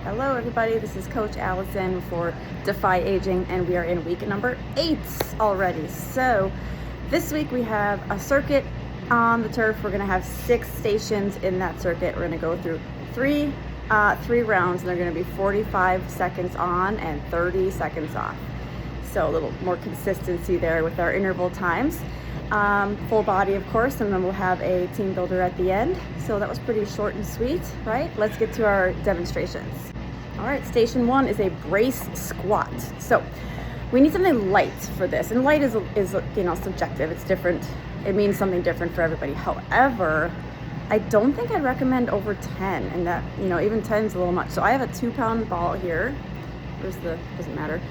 Hello everybody, this is Coach Allison for Defy Aging, and we are in week number 8 already. So this week we have a circuit on the turf. We're going to have 6 stations in that circuit. We're going to go through three rounds, and they're going to be 45 seconds on and 30 seconds off. So a little more consistency there with our interval times. Full body, of course, and then we'll have a team builder at the end. So that was pretty short and sweet, right? Let's get to our demonstrations. All right, station 1 is a brace squat. So we need something light for this, and light is subjective. It's different. It means something different for everybody. However, I don't think I'd recommend over 10, and that, even 10 is a little much. So I have a 2-pound ball here. Doesn't matter.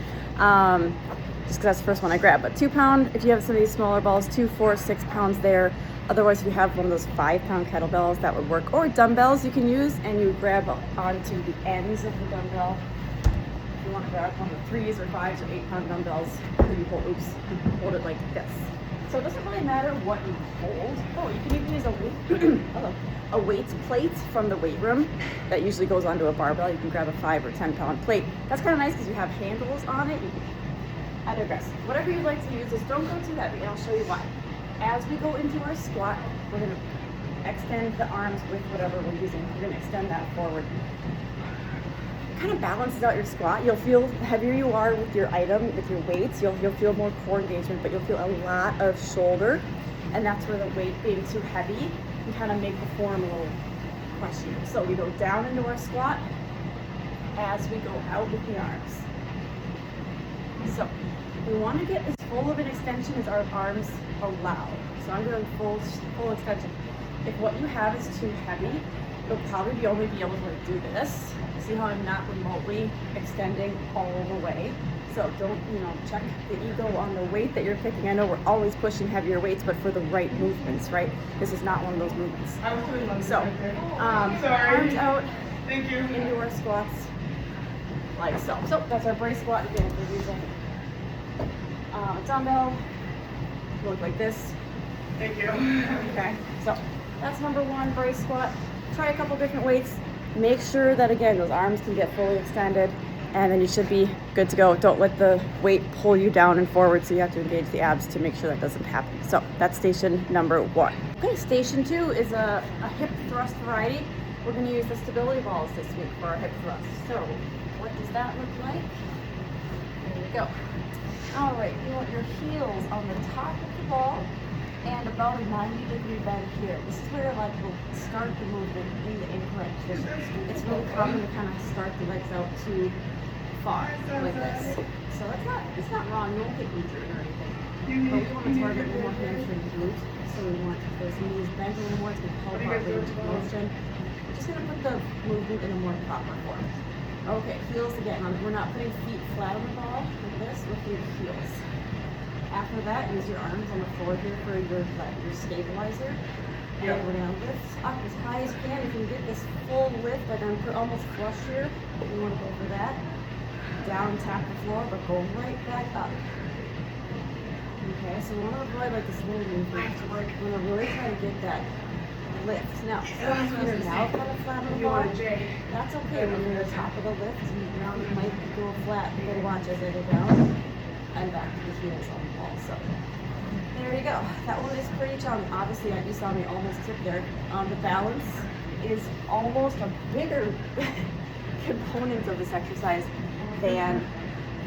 Just because that's the first one I grabbed, but 2 pound, if you have some of these smaller balls, 2, 4, 6 pounds there. Otherwise, if you have one of those 5-pound kettlebells, that would work, or dumbbells you can use, and you grab onto the ends of the dumbbell. If you want to grab one of the 3s or 5s or 8-pound dumbbells, you hold it like this. So it doesn't really matter what you hold. Oh, you can even use a weight plate from the weight room that usually goes onto a barbell. You can grab a 5 or 10-pound plate. That's kind of nice because you have handles on it. I digress. Whatever you'd like to use, just don't go too heavy, and I'll show you why. As we go into our squat, we're going to extend the arms with whatever we're using. We're going to extend that forward. It kind of balances out your squat. You'll feel the heavier you are with your item, with your weights, you'll feel more core engagement, but you'll feel a lot of shoulder, and that's where the weight being too heavy can kind of make the form a little questionable. So we go down into our squat as we go out with the arms. So we want to get as full of an extension as our arms allow. So I'm doing full extension. If what you have is too heavy, you'll probably only be able to do this. See how I'm not remotely extending all the way? So don't, check the ego on the weight that you're picking. I know we're always pushing heavier weights, but for the right movements, right? This is not one of those movements. So, arms out. Thank you. Into our squats, like so. So that's our brace squat. Again, we're using a dumbbell. Look like this. Thank you. Okay, so that's number 1, brace squat. Try a couple different weights. Make sure that, again, those arms can get fully extended, and then you should be good to go. Don't let the weight pull you down and forward, so you have to engage the abs to make sure that doesn't happen. So that's station number 1. Okay, station 2 is a hip thrust variety. We're going to use the stability balls this week for our hip thrust. So what does that look like? There we go. All right, you want your heels on the top of the ball and about a 90-degree bend here. This is where we'll start the movement in the incorrect position. It's really common to kind of start the legs out too far, like this. So it's not wrong. You won't get injured or anything. But we want to target more hamstring glutes. So we want those knees bent a little more to help our range of motion. We're just going to put the movement in a more proper form. Okay, heels again. We're not putting feet flat on the ball like this, with your heels. After that, use your arms on the floor here for your stabilizer. And we're going to lift up as high as you can. If you can get this full lift, like I'm almost flush here, you want to go for that. Down, tap the floor, but go right back up. Okay, so we want to avoid like this little movement. We're going to really try to get that lift. Now, if you're now kind of flat on the ball, that's okay. When you're at the top of the lift, you might go flat. You gotta watch as they go down and back to the heels on the ball. So there you go. That one is pretty challenging. Obviously, you saw me almost tip there. The balance is almost a bigger component of this exercise than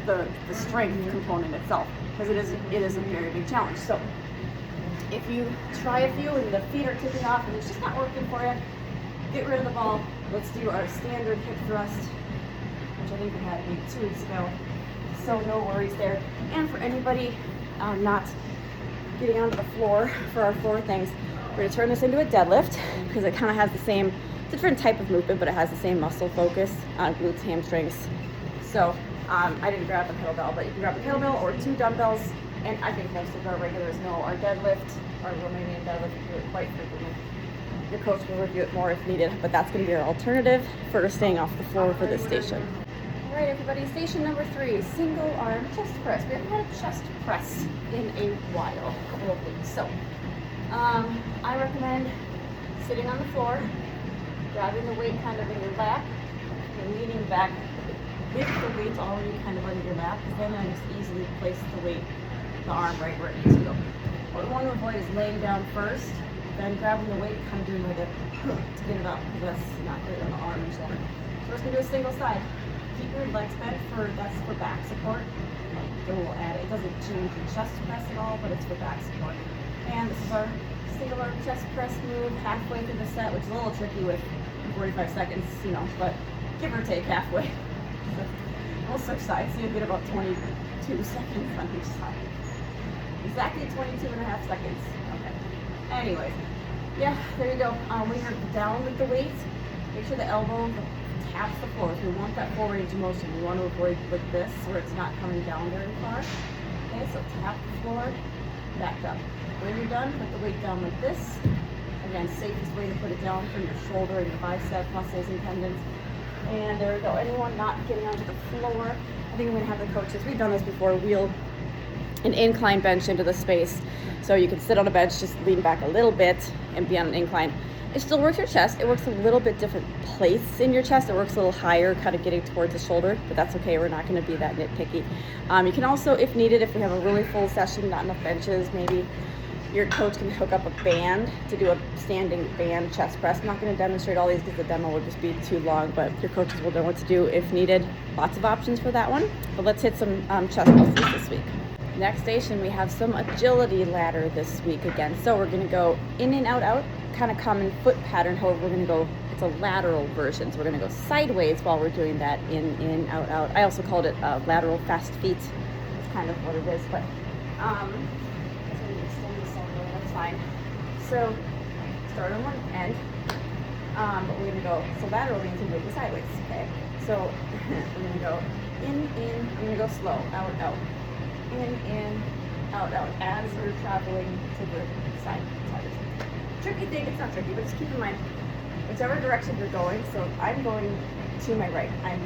the strength component itself, because it is a very big challenge. So if you try a few and the feet are tipping off and it's just not working for you, get rid of the ball. Let's do our standard hip thrust, which I think we had maybe 2 weeks ago. So no worries there. And for anybody not getting onto the floor for our floor things, we're going to turn this into a deadlift, because it kind of has the same, it's a different type of movement, but it has the same muscle focus on glutes, hamstrings. So I didn't grab the kettlebell, but you can grab a kettlebell or 2 dumbbells. And I think most of our regulars know our deadlift, our Romanian deadlift, we do it quite frequently. Your coach will review it more if needed, but that's going to be our alternative for staying off the floor for this station. All right, everybody, station number 3, single arm chest press. We haven't had a chest press in a while, a couple of weeks. So I recommend sitting on the floor, grabbing the weight kind of in your lap, and leaning back with the weight already kind of under your lap, because then I just easily place the weight, the arm right where it needs to go. What we want to avoid is laying down first, then grabbing the weight, kind of doing like a to get it up, because that's not great on the arm and shoulder. So we're just gonna do a single side. Keep your legs bent that's for back support. It will add, it doesn't change your chest press at all, but it's for back support. And this is our single arm chest press move halfway through the set, which is a little tricky with 45 seconds, you know, but give or take halfway. We'll switch sides, so you'll get about 22 seconds on each side. Exactly 22 and a half seconds. Okay. Anyways, yeah, there you go. When you're down with the weight, make sure the elbow taps the floor. If you want that full range of motion, you want to avoid like this, where it's not coming down very far. Okay, so tap the floor, back up. When you're done, put the weight down like this. Again, safest way to put it down for your shoulder and your bicep muscles and tendons. And there we go. Anyone not getting onto the floor, I think I'm going to have the coaches, we've done this before, wheel an incline bench into the space. So you can sit on a bench, just lean back a little bit and be on an incline. It still works your chest. It works a little bit different place in your chest. It works a little higher, kind of getting towards the shoulder, but that's okay. We're not going to be that nitpicky. You can also, if needed, if we have a really full session, not enough benches, maybe your coach can hook up a band to do a standing band chest press. I'm not going to demonstrate all these because the demo would just be too long, but your coaches will know what to do if needed. Lots of options for that one. But let's hit some chest muscles this week. Next station, we have some agility ladder this week again. So we're going to go in and out, out, kind of common foot pattern. However, we're going to go, it's a lateral version. So we're going to go sideways while we're doing that in, out, out. I also called it lateral fast feet. That's kind of what it is, but that's fine. So start on one end, but we're going to go, so lateral means you're moving sideways, okay? So we're going to go in, I'm going to go slow, out, out. In, out, out, as you're traveling to the side. Tricky thing, it's not tricky, but just keep in mind, whichever direction you're going, so I'm going to my right, I'm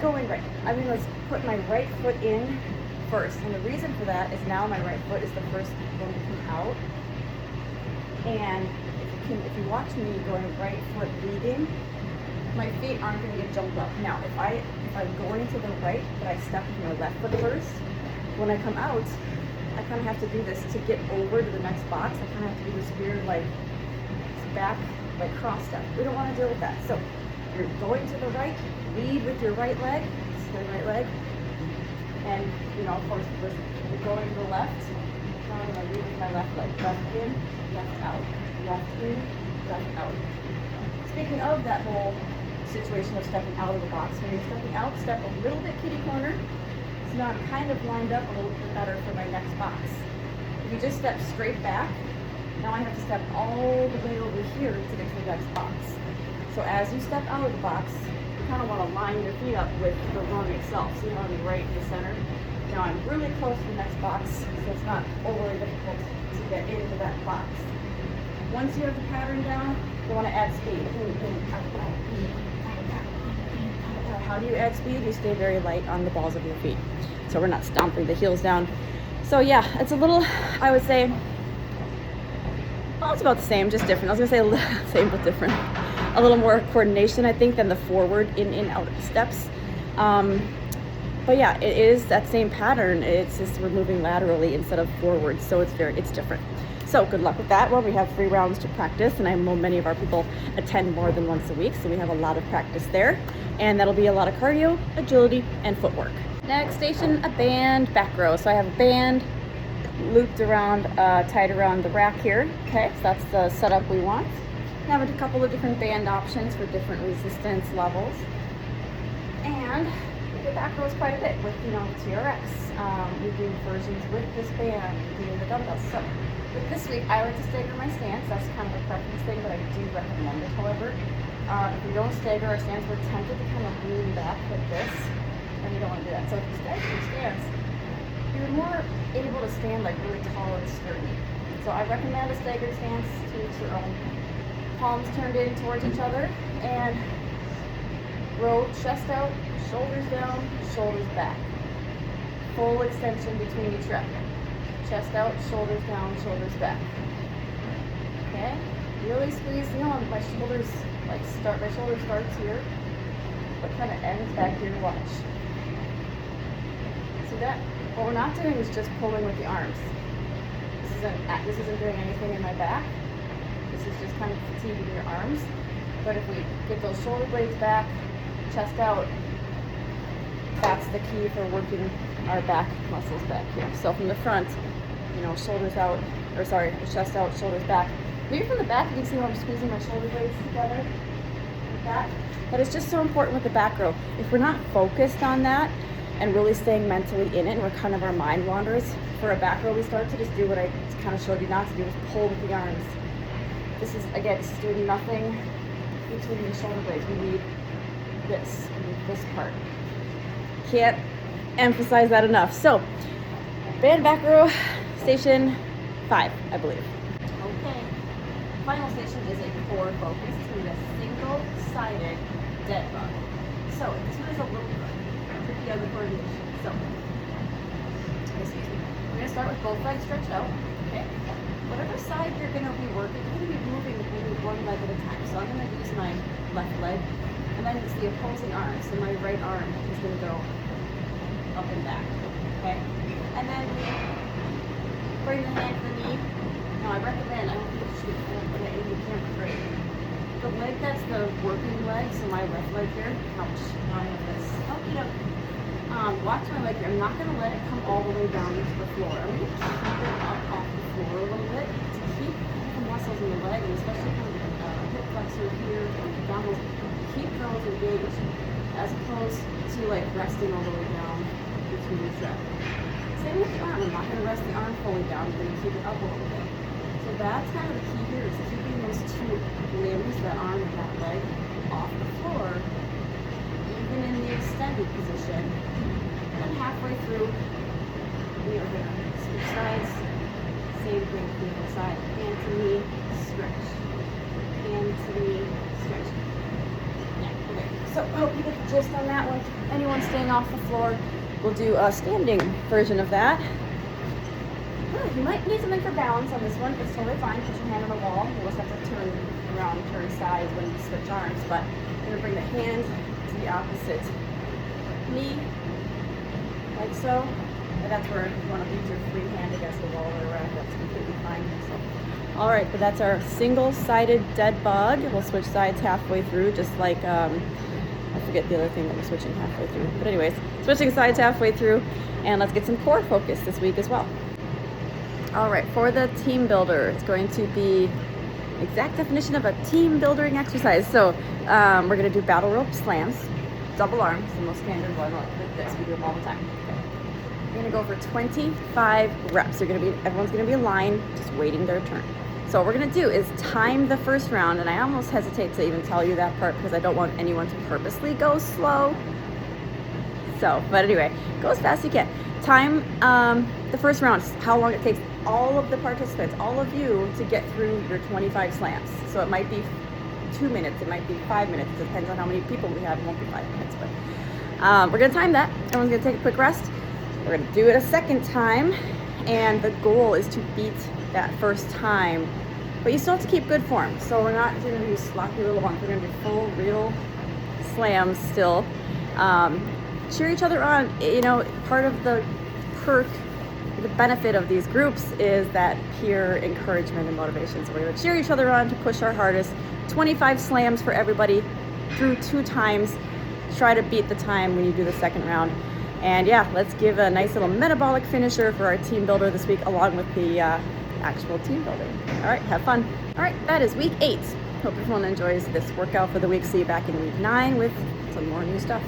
going right. I'm going to put my right foot in first, and the reason for that is now my right foot is the first one to come out, and if you watch me going right foot leading, my feet aren't going to get jumped up. Now, if I'm going to the right, but I step with my left foot first, when I come out, I kind of have to do this to get over to the next box. I kind of have to do this weird, like, back, like, cross step. We don't want to deal with that. So you're going to the right, lead with your right leg, the right leg, and, you know, of course, you're going to the left. Now I'm going to lead with my left leg. Left in, left out. Left in, left out. Speaking of that whole situation of stepping out of the box, when you're stepping out, step a little bit kitty corner. Now I'm kind of lined up a little bit better for my next box. If you just step straight back, now I have to step all the way over here to get to the next box. So as you step out of the box, you kind of want to line your feet up with the rung itself. So you want to be right in the center. Now I'm really close to the next box, so it's not overly difficult to get into that box. Once you have the pattern down, you want to add speed. How do you add speed? You stay very light on the balls of your feet, so we're not stomping the heels down. So yeah, it's a little, I would say, well, it's about the same, just different. I was gonna say same but different. A little more coordination, I think, than the forward in out steps. But yeah, it is that same pattern. It's just we're moving laterally instead of forward, so it's different. So good luck with that one. We have 3 rounds to practice, and I know many of our people attend more than once a week, so we have a lot of practice there. And that'll be a lot of cardio, agility, and footwork. Next station, a band back row. So I have a band looped around, tied around the rack here. Okay, so that's the setup we want. Now we have a couple of different band options for different resistance levels. And we do back rows quite a bit with, you know, TRX. We do versions with this band, we do the dumbbells. So with this week, I like to stagger my stance. That's kind of a preference thing, but I do recommend it, however. If we don't stagger our stance, we're tempted to kind of lean back like this, and you don't want to do that. So if you stagger your stance, you're more able to stand like really tall and sturdy. So I recommend a staggered stance to each your own. Palms turned in towards each other, and row chest out, shoulders down, shoulders back. Full extension between each rep. Chest out, shoulders down, shoulders back. Okay? Really squeeze, you know, my shoulder starts here. but kind of ends back here. Watch. See that? What we're not doing is just pulling with the arms. This isn't doing anything in my back. This is just kind of fatiguing your arms. But if we get those shoulder blades back, chest out, that's the key for working our back muscles back here. So from the front, shoulders out, chest out, shoulders back. Maybe from the back you can see how I'm squeezing my shoulder blades together like that. But it's just so important with the back row. If we're not focused on that and really staying mentally in it, and we're kind of our mind wanders, for a back row we start to just do what I kind of showed you not to do, is pull with the arms. This is doing nothing between the shoulder blades. We need this part. Can't emphasize that enough. So, band back row, station 5, I believe. Okay, final station is a core focus. It's going to be a single-sided dead bug. So, this one is a little tricky on the coordination. So, we're going to start with both legs stretched out. Okay. Whatever side you're going to be working, you're going to be moving maybe one leg at a time. So I'm going to use my left leg, and then it's the opposing arm. So my right arm is going to go up and back. Okay? And then bring the hand to the knee. Now I recommend, I don't think you should put it in the camera right. The leg that's the working leg, so my left leg here, ouch, now I have this. Watch my leg here. I'm not going to let it come all the way down into the floor. I'm going to keep it up off the floor a little bit to keep the muscles in the leg, and especially kind of the hip flexor here, and abdominals, keep those engaged as opposed to like resting all the way down between the set. Same with the arm. I'm not going to rest the arm fully down. I'm going to keep it up a little bit. So that's kind of the key here, is keeping those two limbs, that arm and that leg, off the floor, even in the extended position. And halfway through, we are going to switch sides. Same thing from the other side. Hand to knee, stretch. Hand to knee, stretch. Yeah, okay. So I hope you get the gist on that one. Anyone staying off the floor, we'll do a standing version of that. You might need something for balance on this one. It's totally fine. Put your hand on the wall. You'll just have to turn around, turn sides when you switch arms. But you're going to bring the hand to the opposite knee, like so. And that's where you want to use your free hand against the wall or around. That's completely fine. So, all right, but that's our single-sided dead bug. We'll switch sides halfway through, just like I forget the other thing that we're switching halfway through. But anyways, switching sides halfway through, and let's get some core focus this week as well. All right, for the team builder, it's going to be exact definition of a team building exercise. So we're going to do battle rope slams, double arms, the most standard one like this. We do them all the time. Okay. We're going to go for 25 reps. Everyone's going to be in line, just waiting their turn. So what we're going to do is time the first round, and I almost hesitate to even tell you that part because I don't want anyone to purposely go slow. So, but anyway, go as fast as you can. Time the first round, how long it takes all of the participants, all of you, to get through your 25 slams. So it might be 2 minutes, it might be 5 minutes, it depends on how many people we have. It won't be 5 minutes, but we're gonna time that. Everyone's gonna take a quick rest. We're gonna do it a second time, and the goal is to beat that first time, but you still have to keep good form. So we're not gonna do sloppy little ones, we're gonna do full, real slams still. Cheer each other on. Part of the perk, the benefit of these groups is that peer encouragement and motivation. So we're going to cheer each other on to push our hardest. 25 slams for everybody through 2 times. Try to beat the time when you do the second round. And yeah, let's give a nice little metabolic finisher for our team builder this week, along with the actual team building. All right, have fun. All right, that is week 8. Hope everyone enjoys this workout for the week. See you back in week 9 with some more new stuff.